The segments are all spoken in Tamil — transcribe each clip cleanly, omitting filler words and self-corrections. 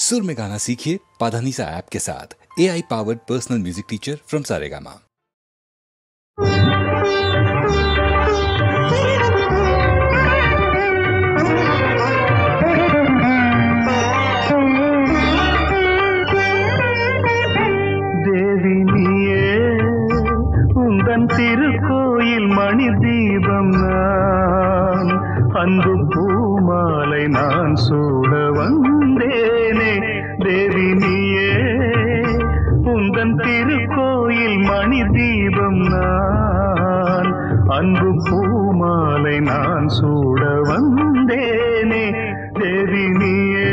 सुर में गाना सीखिए पाधानीसा ऐप के साथ। AI powered personal music teacher from Saregama. தேவி நீயே உந்தன் திருக்கோயில் மணி தீபம் நான் அன்பு பூமாலை நான் சூட வந்தேனே. தேவி நீயே உந்தன் திருக்கோயில் மணி தீபம் நான் அன்பு பூமாலை நான் சூட வந்தேனே. தேவி நீயே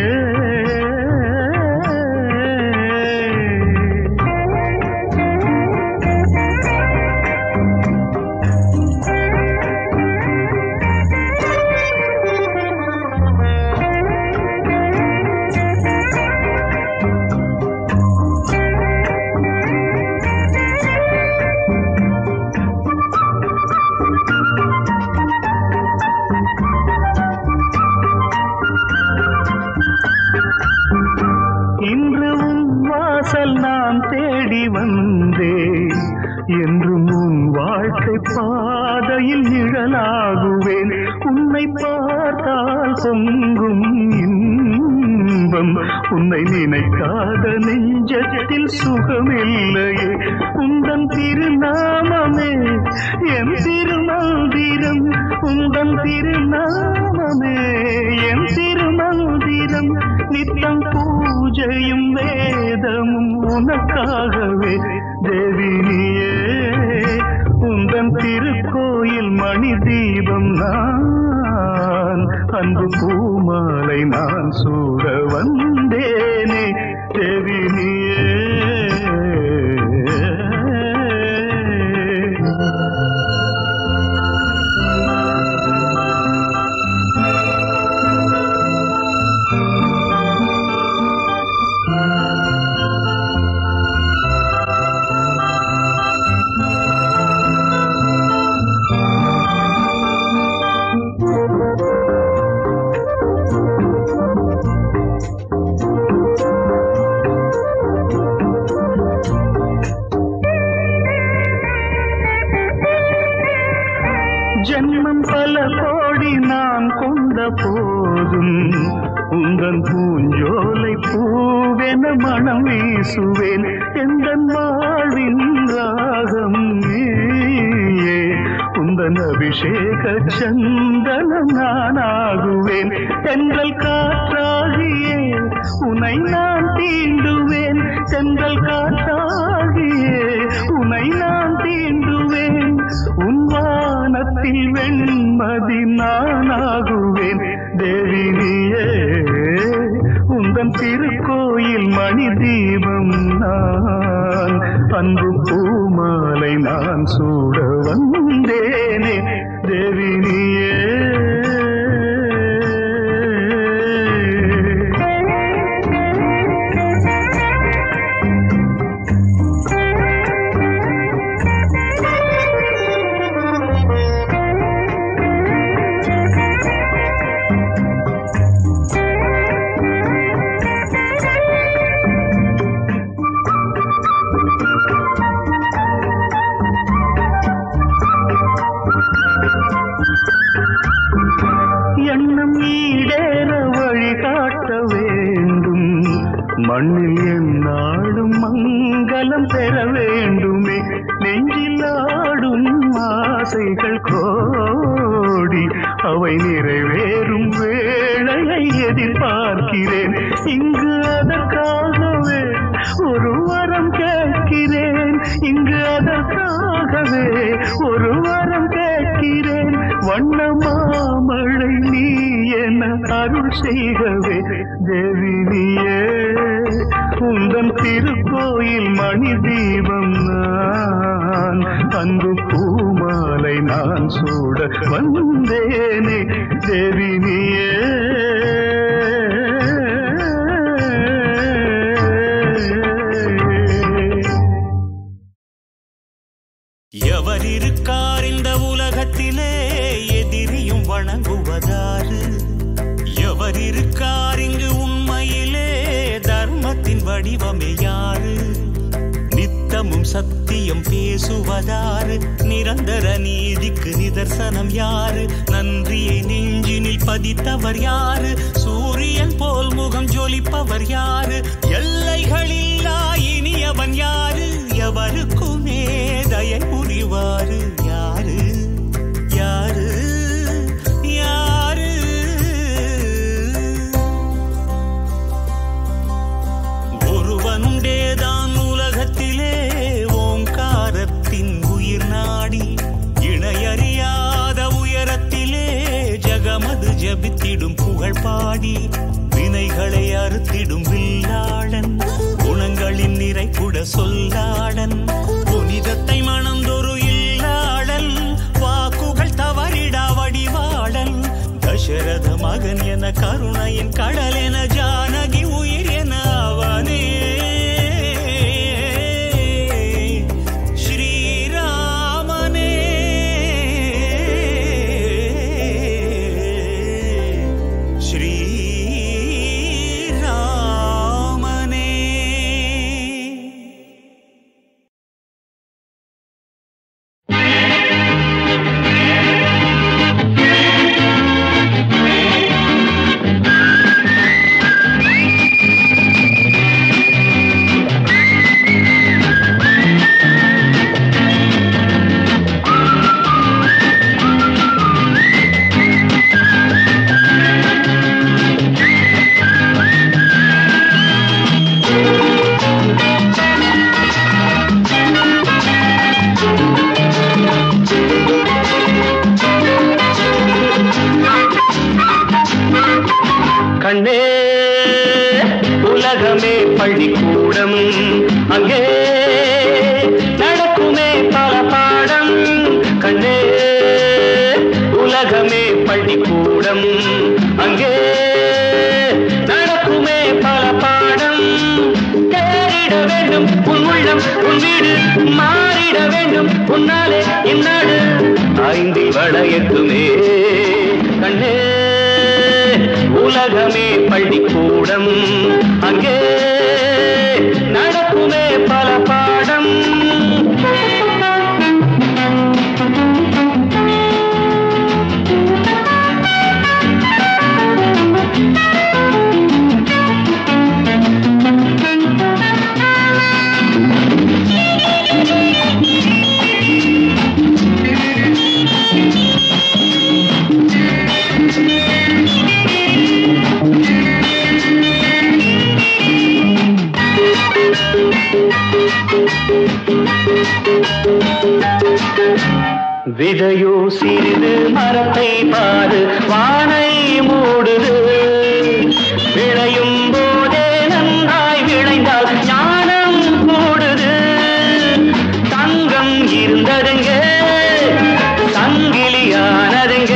நான் தேடி வந்தேன் என்றும் உன் வாழ்க்கை பாதையில் நிழலாகுவேன். உன்னை பார்த்தால் பொங்கும் இன்பம், உன்னை நினைக்காத நெஞ்சத்தில் சுகமில்லையே. உந்தன் திருநாமமே என் திருமந்திரம், உந்தன் திருநாமமே என் திருமந்திரம். நித்தம் பூஜையும் வேதமும் உனக்காகவே. தேவி நீயே உந்தன் திருக்கோயில் மணி தீபம் நான் அன்பு பூமாலை நான் சூட வந்தேனே. தேவி நீயே ஜன்மம் பல கோடி நான் கொண்ட போதும் உந்தன் பூஞ்சோலை பூவென மனம் வீசுவேன். எந்தன் வாழ்வின் ராகம் நீயே, உந்தன் அபிஷேக சந்தனம் நானாகுவேன். தென்றல் காற்றாகியே உனை நான் தீண்டுவேன், தென்றல் காற்றாகியே உனை நான் தீண்டுவேன். உன் வானத்தில் வெண்மதி நானாகுவேன். தேவி நீயே உந்தன் திருக்கோயில் மணி தீபம் நான் அன்பு பூமாலை நான் சூட வந்தேனே. தேவி நீயே எண்ணம் ஈடேற வழிகாட்ட வேண்டும். மண்ணில் எந்நாளும் மங்களம் பெற வேண்டுமே. நெஞ்சில் ஆடும் ஆசைகள் கோடி, அவை நிறைவேறும் வேளையை எதிர்பார்க்கிறேன். இங்கு அதற்காகவே ஒரு வரம் கேட்கிறேன், இங்கு அதற்காகவே ஒரு வரம் கேட்கிறேன். வண்ண மாமழை நீ என அருள் செய்கவே. தேவி நீயே உந்தன் திருக்கோயில் மணி தீபம் நான் அன்பு பூமாலை நான் சூட வந்தேனே. தேவி நீயே எவர் இருக்கார் இந்த உலகத்திலே எதிரியும் வணங்குவதாறு? எவர் இருக்கார் இங்கு உண்மையிலே வடிவமே யாரு? நித்தமும் சத்தியம் பேசுவதாரு? நிரந்தர நீதிக்கு நிதர்சனம் யாரு? நன்றியை நெஞ்சினில் பதித்தவர் யாரு? சூரியன் போல் முகம் ஜொலிப்பவர் யாரு? எல்லைகளில்லா இனியவன் யாரு? எவருக்குமே தயை புரிவாரு யாரு? யாரு? யாரு? ஒருவனுண்டேதான் உலகத்திலே ஓங்காரத்தின் உயிர் நாடி, இணையறியாத உயரத்திலே ஜகமது ஜபித்திடும் புகழ் பாடி, வினைகளை அறுத்திடும் வில்லாளன், குணங்களின் நிறைகுட சொல்லாளன், புனிதத்தை மணந்தொரு இல்லாளன், வாக்குகள் தவறிடா வடிவாளன், தசரத மகன் என கருணையின் கடல் என ஜானகி உயிர் என அவனே ஸ்ரீராமனே. ஸ்ரீராமனே. கண்ணே உலகமே பள்ளிக்கூடம், அங்கே நடக்குமே பல பாடம். கண்ணே உலகமே பள்ளிக்கூடம், அங்கே நடக்குமே பல பாடம். தேறிட வேண்டும் உன் உள்ளம் உன் வீடு, மாறிட வேண்டும் உன்னாலே இந்நாடு. ஐந்தில் வளையட்டுமே கண்ணே உலகமே பள்ளிக்கூடம், அங்கே நடக்குமே பல பாடம். விதையோ சிறிது மரத்தை பாரு, வானை மூடுது. விளையும் போதே நன்றாய் விளைந்தால் ஞானம் கூடுது. தங்கம் இருந்ததுங்க, சங்கிலியானதுங்க.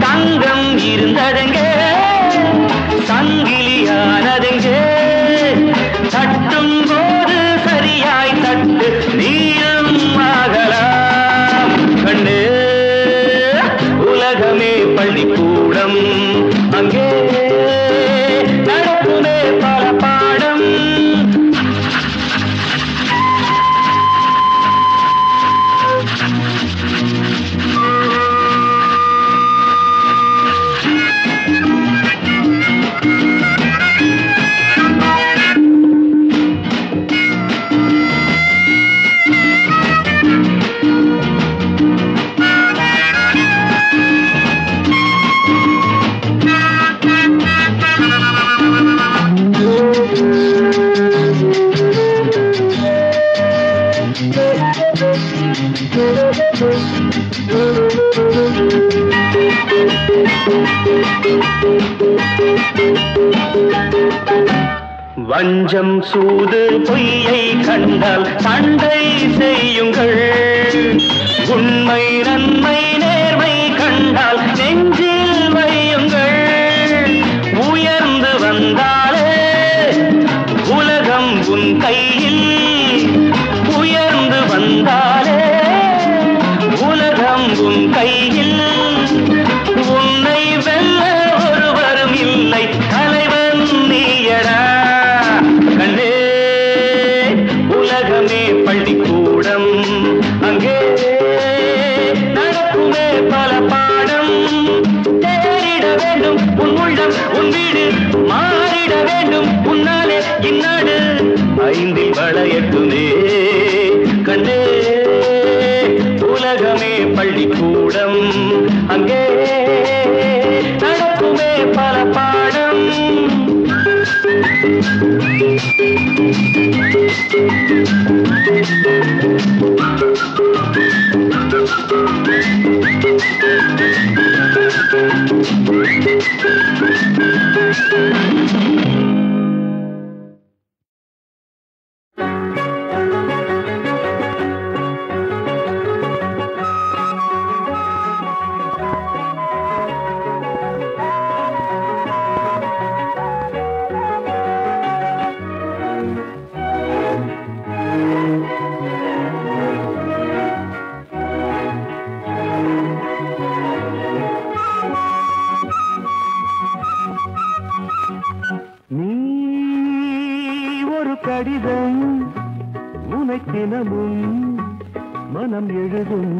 தங்கம் இருந்ததுங்க, சங்கிலியானதுங்க. தட்டும் போது சரியாய் தட்டு, நீயும் ஆகலாம். கண்ணே உலகமே பள்ளிக்கூடம், அங்கே நடக்குமே பல பாடம். வஞ்சம் சூது பொய்யை கண்டால் சண்டை செய்யுங்கள். உண்மை நன்மை நேர்மை கண்டால் நெஞ்சில் வையுங்கள். உயர்ந்து வந்தாலே உலகம் உன் கையில், உயர்ந்து வந்தாலே உலகம் உன் கையில். உன்னை வெல்ல ஒருவரும் இல்லை, தலைவன் நீயடா. இந்நாடு ஐந்தில் வளையட்டுமே கண்டே உலகமே பள்ளிக்கூடம் அங்கே நடக்குமே பல பாடம் கடிதம் உனக்கினமும் மனம் எழுதும்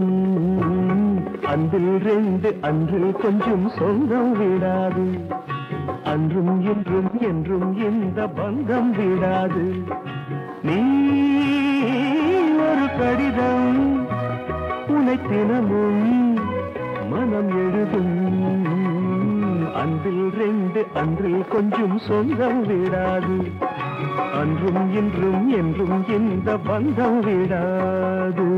அன்பில் ரெண்டு அன்று கொஞ்சம் சொந்தம் விடாது அன்றும் இன்றும் என்றும் இந்த பந்தம் விடாது நீ ஒரு கடிதம் உனக்கினமும் மனம் எழுதும் அன்பில் ரெண்டு அன்று கொஞ்சம் சொந்தம் விடாது அன்றும் இன்றும் என்றும் இந்த பந்தம் விடாது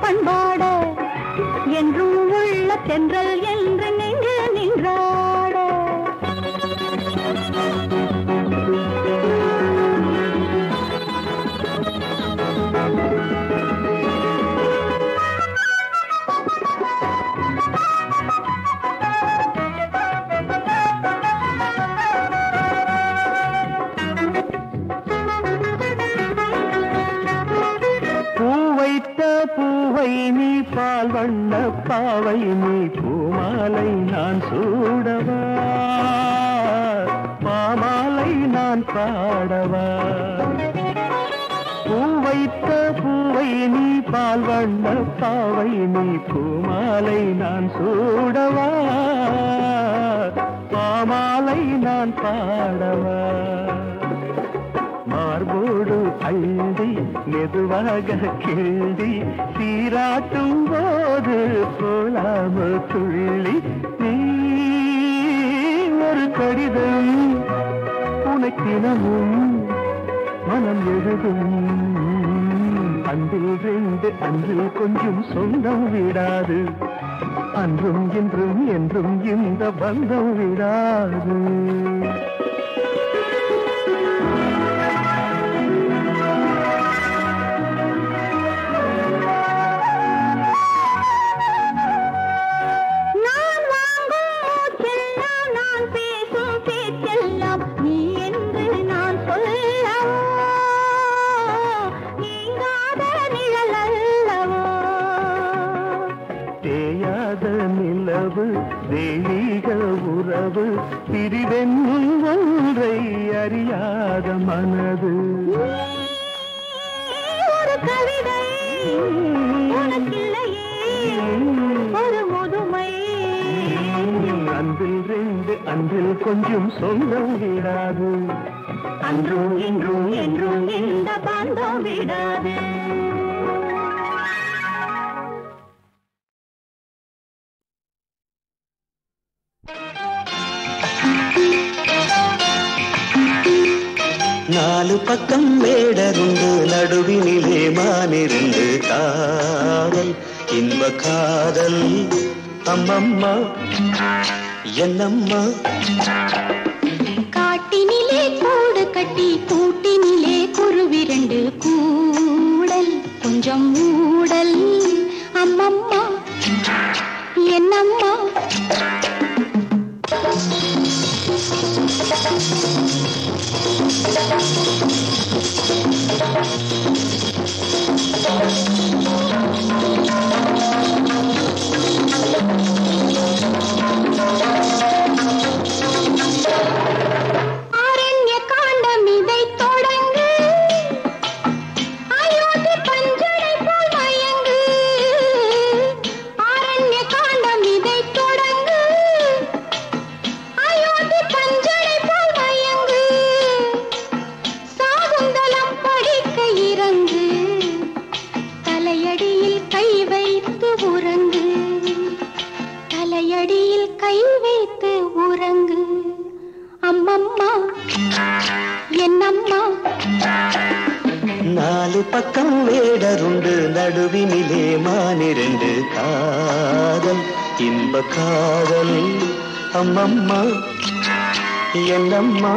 பண்பாட என்றும் உள்ள தென்றல் என்று நின்று நின்றாட பூவை நீ பால் வண்ண பாவை நீ பூமாலை நான் சூடவா பாமாலை நான் பாடவா பூவைத்த பூவை நீ பால் வண்ண பாவை நீ பூமாலை நான் சூடவா பாமாலை நான் பாடவா மார்போடு அள்ளி மெதுவாக கிள்ளி சீராட்டும் போது போலாம துள்ளி நீ ஒரு கடிதம் உனக்கினமும் மனம் எழுதும் அன்பில் ரெண்டு அன்று கொஞ்சம் சொந்தம் விடாது அன்றும் இன்றும் என்றும் இந்த பந்தம் விடாது தெய்வீக உறவு பிரிவென்னும் ஒன்றை அறியாத மனது ஒரு கவிதை ஒரு முதுமை அன்பில் ரெண்டு அன்றில் கொஞ்சம் சொந்தம் விடாது அன்றும் இன்றும் என்றும் இந்த பந்தம் விடாது நாலு பக்கம் வேடருண்டு நடுவினிலே மானிருந்து காதல் இன்ப காதல் அம்மம்மா என்னம்மா காட்டினிலே கூடு கட்டி கூட்டினிலே குருவிரண்டு கூடல் கொஞ்சம் மூடல் அம்மம்மா என்னம்மா ஆரண்ய காண்டம் இதை தொடங்கு அயோத்தி பஞ்சடை போல் மயங்கு ஆரண்ய காண்டம் இதை தொடங்கு அயோத்தி பஞ்சடை போல் மயங்கு சாகுந்தலம் படிக்க இறங்கு தலையடியில் கை வைத்து உறங்கு தலையடியில் கை வைத்து உறங்கு அம்மம்மா என்னம்மா நாலு பக்கம் வேடருண்டு நடுவினிலே மானிரண்டு காதல் இன்ப காதல் அம்மம்மா என்னம்மா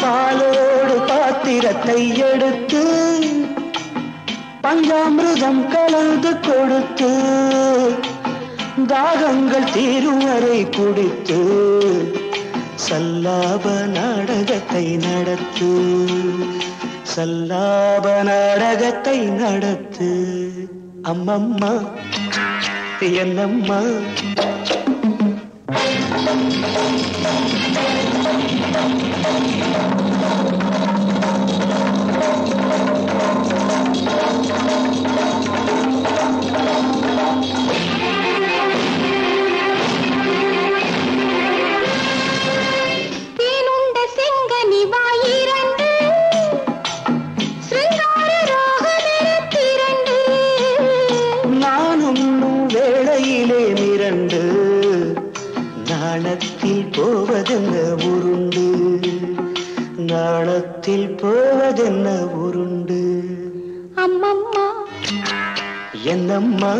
பாலோடு பாத்திரத்தை எடுத்து பஞ்சாமிருதம் கலந்து கொடுத்து தாகங்கள் தீரும் வரை குடித்து சல்லாப நாடகத்தை நடத்து சல்லாப நாடகத்தை நடத்து அம்மம்மா என்னம்மா தேனுண்ட செங்கனி வாயிரண்டு சிருங்கார ராகமெனத்திரண்டு நானும் வேளையிலே மிரண்டு நாணத்தில் போவதென்ன உருண்டு நாணத்தில் போவதென்ன உருண்டு அம்மம்மா என்னம்மா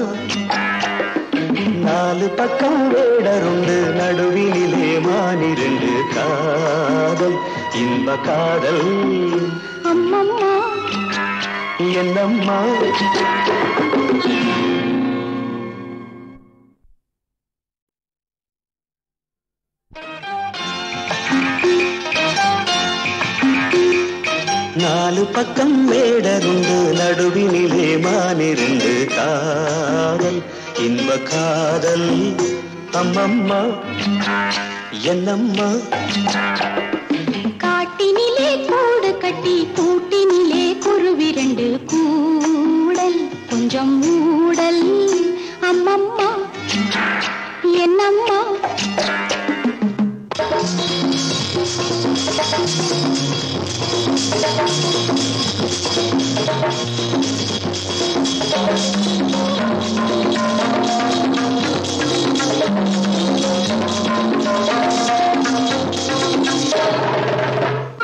நாலு பக்கம் வேடருண்டு நடுவினிலே மானிரண்டு காதல் இன்ப காதல் அம்மம்மா என்னம்மா நாலு பக்கம் வேடருண்டு நடுவினிலே மானிரண்டு காதல் இன்ப காதல் அம்மம்மா என்னம்மா காட்டினிலே கூடு கட்டி கூட்டினிலே குருவிரண்டு கூடல் கொஞ்சம் மூடல் அம்மம்மா என்னம்மா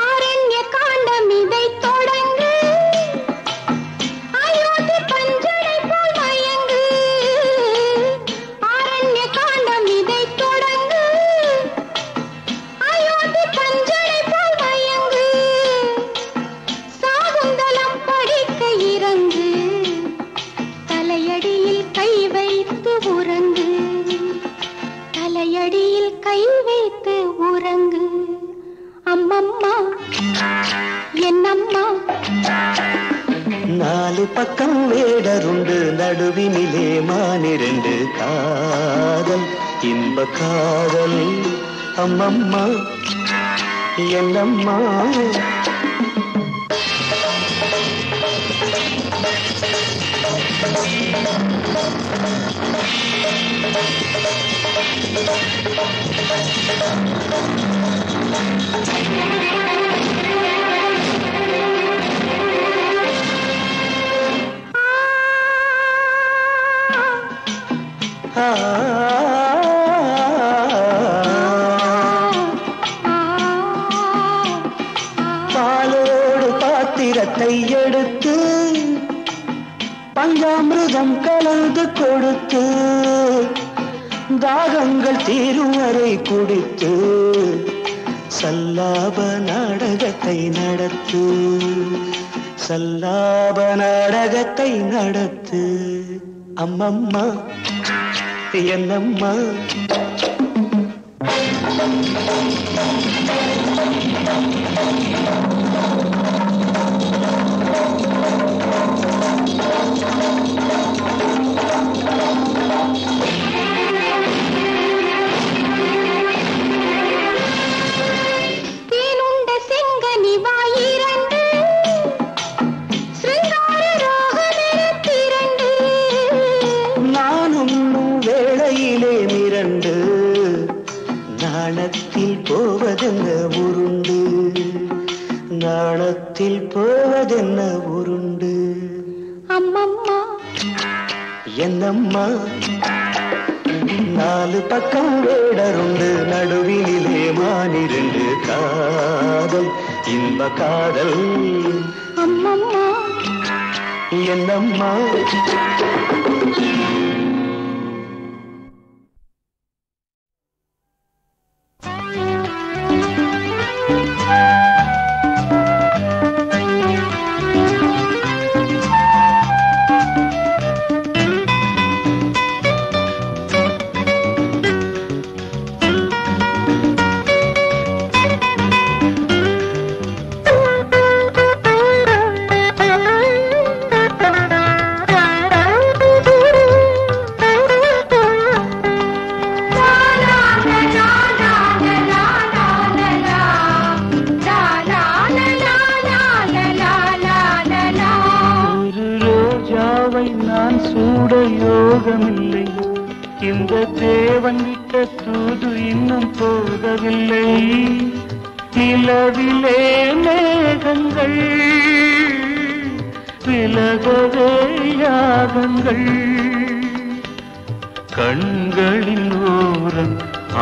ஆரண்ய காண்டம் இதை தொடங்கு அயோத்தி பஞ்சடை போல் மயங்கு ஆரண்ய காண்டம் இதை தொடங்கு அயோத்தி பஞ்சடை போல் மயங்கு சாகுந்தலம் படிக்க இறங்கு தலையடியில் கை வைத்து உறங்கு தலையடியில் கை வைத்து உறங்கு அம்மம்மா என்னம்மா நாலு பக்கம் வேடருண்டு நடுவினிலே மானிரண்டு காதல் இன்ப காதல் அம்மம்மா என்னம்மா பாத்திரத்தை எடுத்து பஞ்சாமிருதம் கலந்து கொடுத்து தாகங்கள் தீரும் வரை குடித்து சல்லாப நாடகத்தை நடத்து சல்லாப நாடகத்தை நடத்து அம்மம்மா என்னம்மா நாணத்தில் போவதென்ன உருண்டு நாணத்தில் போவதென்ன உருண்டு அம்மம்மா என்னம்மா நாலு பக்கம் வேடருண்டு நடுவினிலே மானிரண்டு காதல் இன்ப காதல் அம்மம்மா என்னம்மா கண்களின் ஓரம்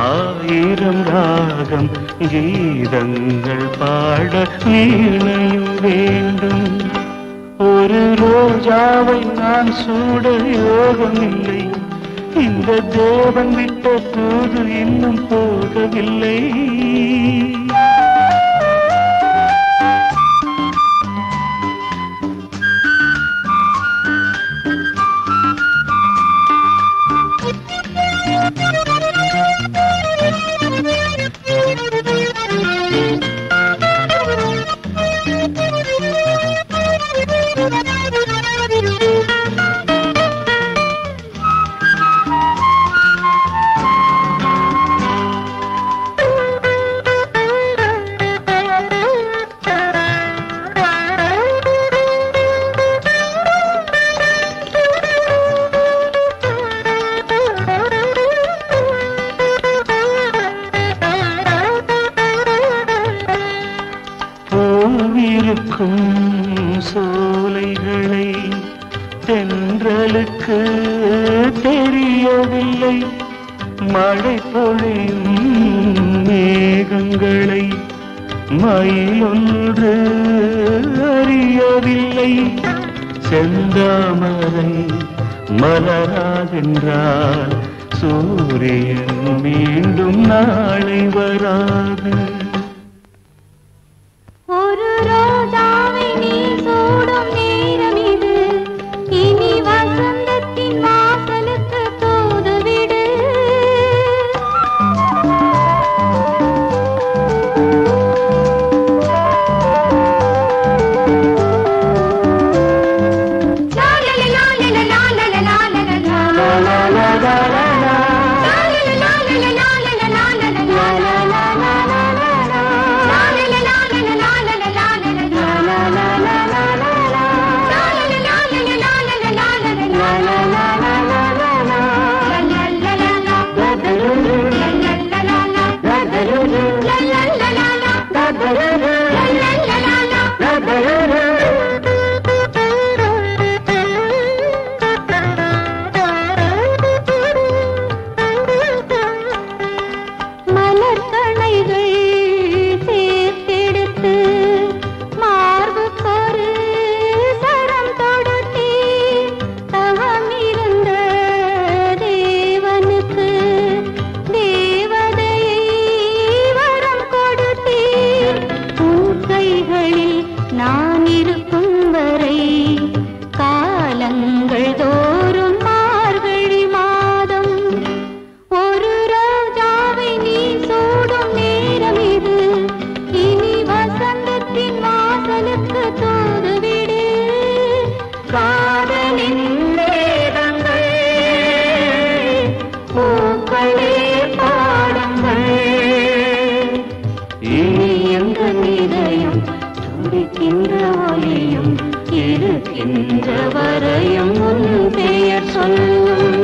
ஆயிரம் ராகம் கீதங்கள் பாட வீணையும் வேண்டும் ஒரு ரோஜாவை நான் சூட யோகமில்லை இந்த தேவன் விட்ட தூது இன்னும் போகவில்லை சோலைகளை தென்றலுக்கு தெரியவில்லை மழை பொழியும் மேகங்களை மயிலொன்று அறியவில்லை செந்தாமரை மலராகின்றால் சூரியன் மீண்டும் நாளை வராது ஒரு ரோஜாவை நீ சூடும் நேரம் இது இனி வசந்தத்தின் வாசலுக்கு தூதுவிடு வாசலுக்கு தூதுவிடு காதலின் வேதங்கள் பூக்களே பாடுங்கள் இனி எங்கள் இதயம் துடிக்கின்ற ஒளியும் இருக்கின்ற வரையும் உன் பெயர் சொல்லும்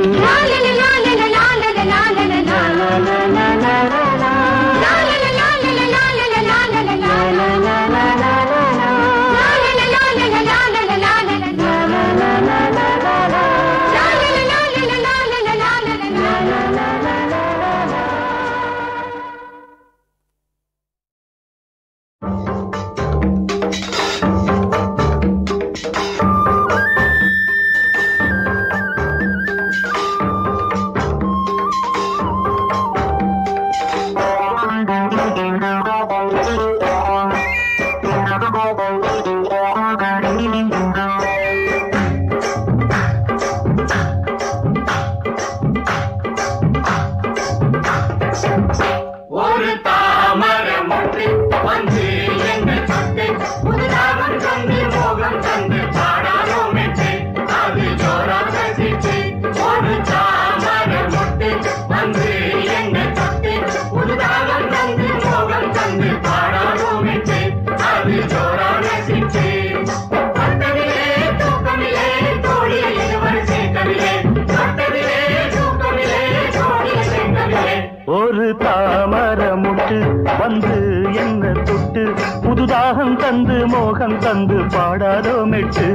ஒரு தாமரமுட்டு வந்து என்ன தொட்டு புதுதாகம் தந்து மோகம் தந்து பாடாதோ மெட்டு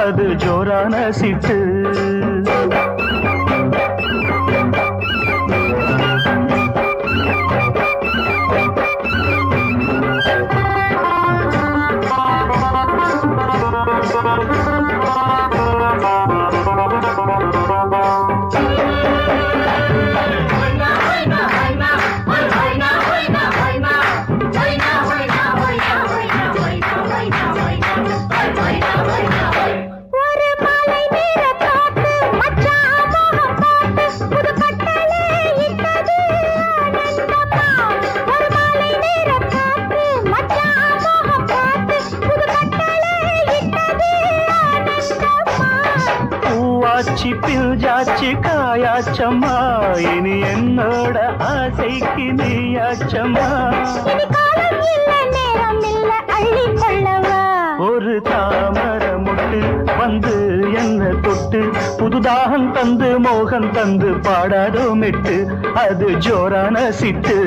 அது ஜோரான சிட்டு பில்ஜாச்சு காயாச்சம்மா இனி என்னோட ஆசைக்கு நீயாச்சம்மா ஒரு தாமரமுட்டு வந்து என்ன தொட்டு புதுதாகம் தந்து மோகம் தந்து பாடாதோ மெட்டு அது ஜோரான சிட்டு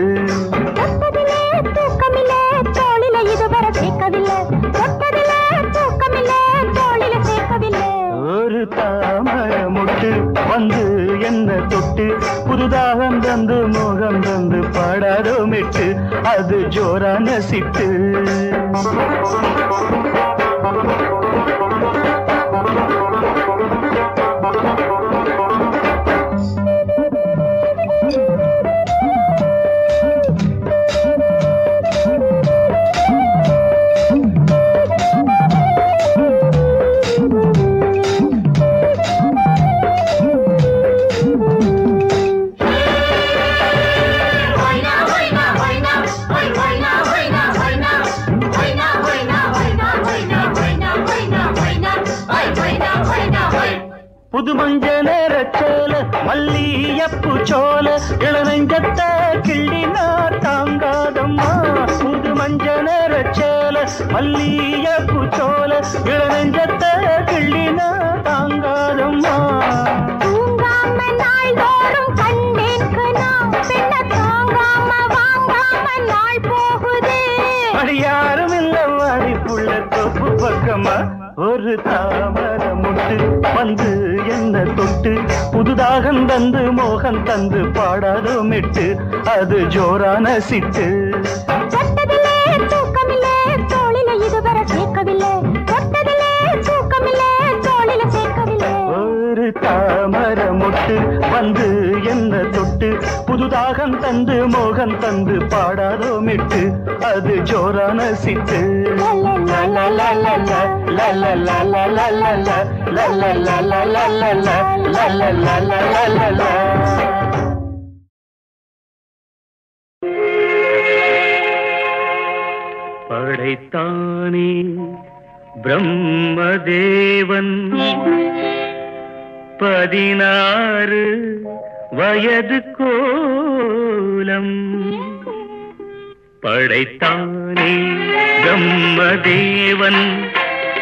தூக்கமில்லை தோளில இதுவரை சேர்க்கவில்லை தூக்கமில்லை தோளில சேர்க்கவில்லை ஒரு தாமரமுட்டு வந்து என்ன தொட்டு புதுதாகம் தந்து மோகம் தந்து பாடாதோ மெட்டு அது ஜோரான சிட்டு புது மஞ்ச நேரச்சோல மல்லியப்பு சோல இளநெஞ்சத்த கிள்ளினா தாங்காதம்மா புது மஞ்ச நேரச்சோல மல்லியப்பு சோல இளநெஞ்சத்த கிள்ளினா தாங்காதம்மா தூங்காம நாள்தோறும் கண்ணேற்கு நான் பெண்ண தாங்காம வாங்காம நாள் போகுதே அடி யாரும் இல்ல வாடி புள்ள தொப்பு பக்கமா ஒரு தாமரமுட்டு வந்து என்ன தொட்டு புதுதாகம் தந்து மோகம் தந்து பாடாதோ மெட்டு அது ஜோரான சிட்டு தூக்கமில்லை தோளில இதுவரை சேர்க்கவில்லை தூக்கமில்லை தோளில சேர்க்கவில்லை ஒரு தாமரமுட்டு வந்து என்ன தொட்டு புதுதாகம் தந்து மோகம் தந்து பாடாதோ மெட்டு அது ஜோரான சிட்டு படை படைத்தானே பிரம்மதேவன் 16 வயது கோலம் படைத்தானே பிரம்மதேவன்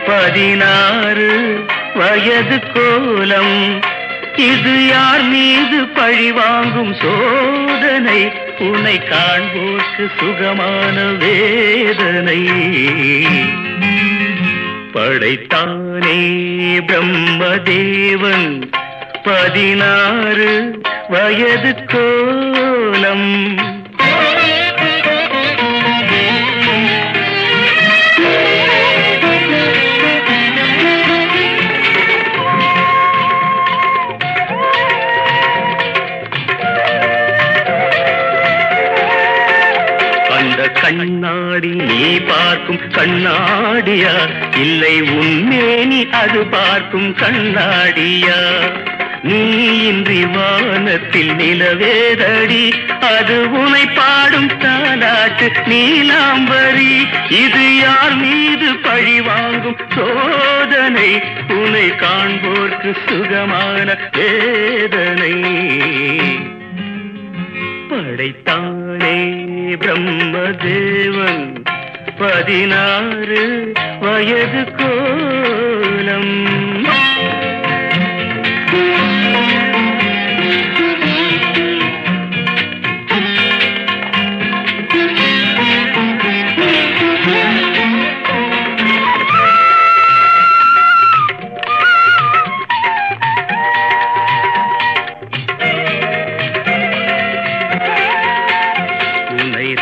16 வயது கோலம் இது யார் மீது பழிவாங்கும் சோதனை உன்னை காண்போர்க்கு சுகமான வேதனை படைத்தானே பிரம்மதேவன் 16 வயது கோலம் கண்ணாடி நீ பார்க்கும் கண்ணாடியா இல்லை உன்மேனி அது பார்க்கும் கண்ணாடியா நீ இன்றி வானத்தில் நிலவேதடி அது உனை பாடும் தாலாட்டு நீலாம்பரி இது யார் மீது பழி வாங்கும் சோதனை உன்னை காண்போர்க்கு சுகமான வேதனை படைத்தானே பிரம்மதேவன் 16 வயது கோலம்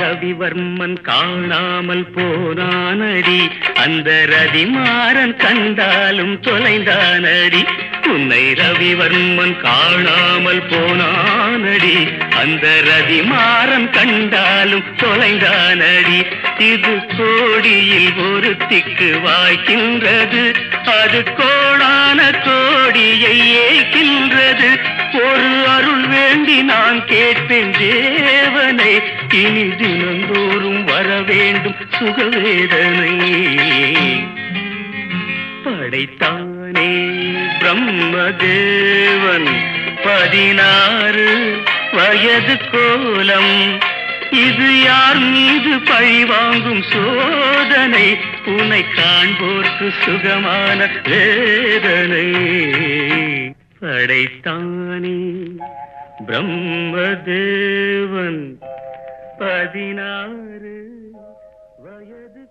ரவிவர்மன் காணாமல் போனானடி அந்த ரதிமாறன் கண்டாலும் தொலைந்தானடி உன்னை ரவிவர்மன் காணாமல் போனானடி அந்த ரதிமாறன் கண்டாலும் தொலைந்தானடி இது கோடியில் ஒருத்திக்கு வாய்க்கின்றது அது கோடான கோடியை ஏய்க்கின்றது ஒரு அருள் வேண்டி நான் கேட்பேன் தேவனை இனி தினந்தோறும் வர வேண்டும் சுகவேதனை படைத்தானே பிரம்மதேவன் 16 வயது கோலம் இது யார் மீது பழிவாங்கும் சோதனை உன்னை காண்போர்க்கு சுகமான வேதனை படைத்தானே பிரம்மதேவன் 16 வயது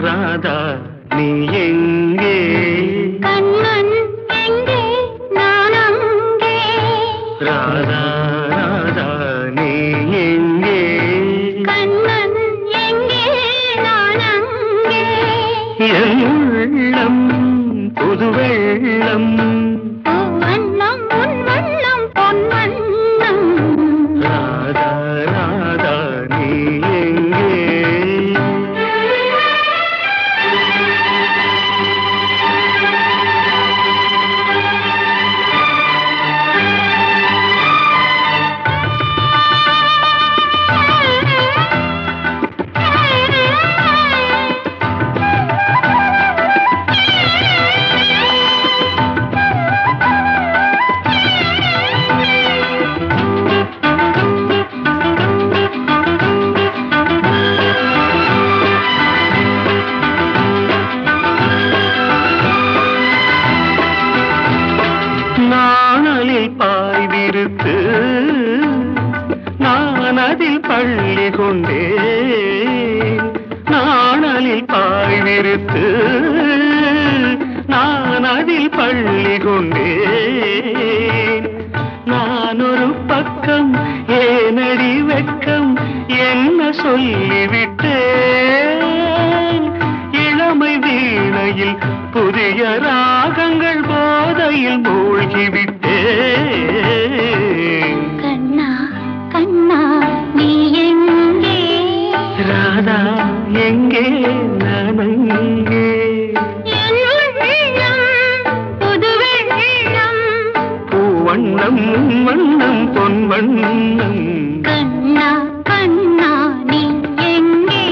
ராதா நீ எங்கே கண்ணன் எங்கே நான் அங்கே ராதா ராதா நீ எங்கே கண்ணன் எங்கே நான் அங்கே என் உள்ளம் புது வெள்ளம் வண்ணம் உன் வண்ணம் பொன் வண்ணம் ராதா ராதா நீ எங்கே நிறுத்து நான் அதில் பள்ளி கொண்டேன் நான் ஒரு பக்கம் ஏனடி வெட்கம் என்ன சொல்லிவிட்டேன் இளமை வீணையில் புதிய ராகங்கள் போதையில் மூழ்கிவிட்டேன் கண்ணா கண்ணா நீ எங்கே ராதா எங்கே நான் அங்கே பூவண்ணம் வண்ணம் பொன் வண்ணம் கண்ணா கண்ணா நீ எங்கே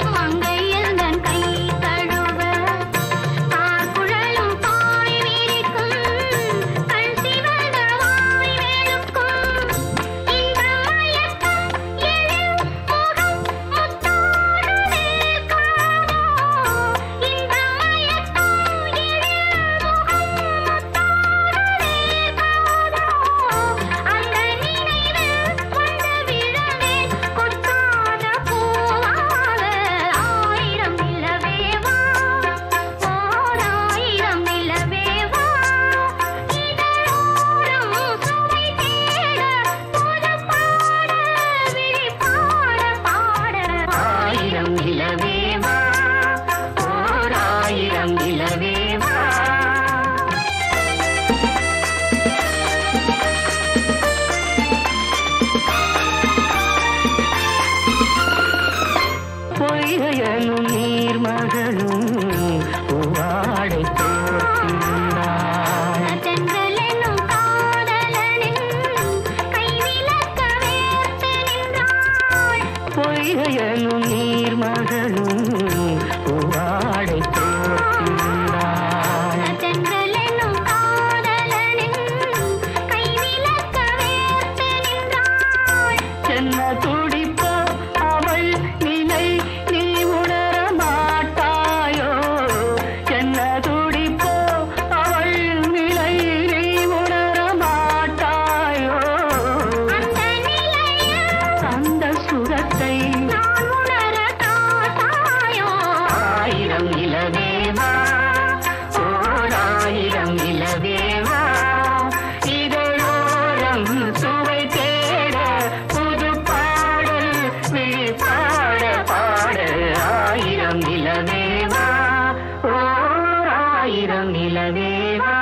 மங்கை எந்தன் கை தழுவ பொய்கையனும் நீர்மகளும் பூவாடை போர்த்திருந்தாள். தென்றலெனும் காதலனின் கைவிலக்க வேர்த்து நின்றாள். பொய்கையனும் நீர்மகளும் பூவாடை போர்த்திருந்தாள். தென்றலெனும் காதலனின் கைவிலக்க வேர்த்து நின்றாள். என்ன துடிப்போ அவள் நிலை நீ உணர மாட்டாயோ. என்ன துடிப்போ அவள் நிலை நீ உணர மாட்டாயோ. அந்த நிலையில் அந்த சுகத்தை நான் உணர தாத்தாயோ. ஆயிரம் இலவேவா ஓர் ஆயிரம் இலவேவா இதழோரம் சுவை தேட புது பாடல் விழி பாட பாட. ஆயிரம் இலவேவா ஓர் ஆயிரம் இலவேவா.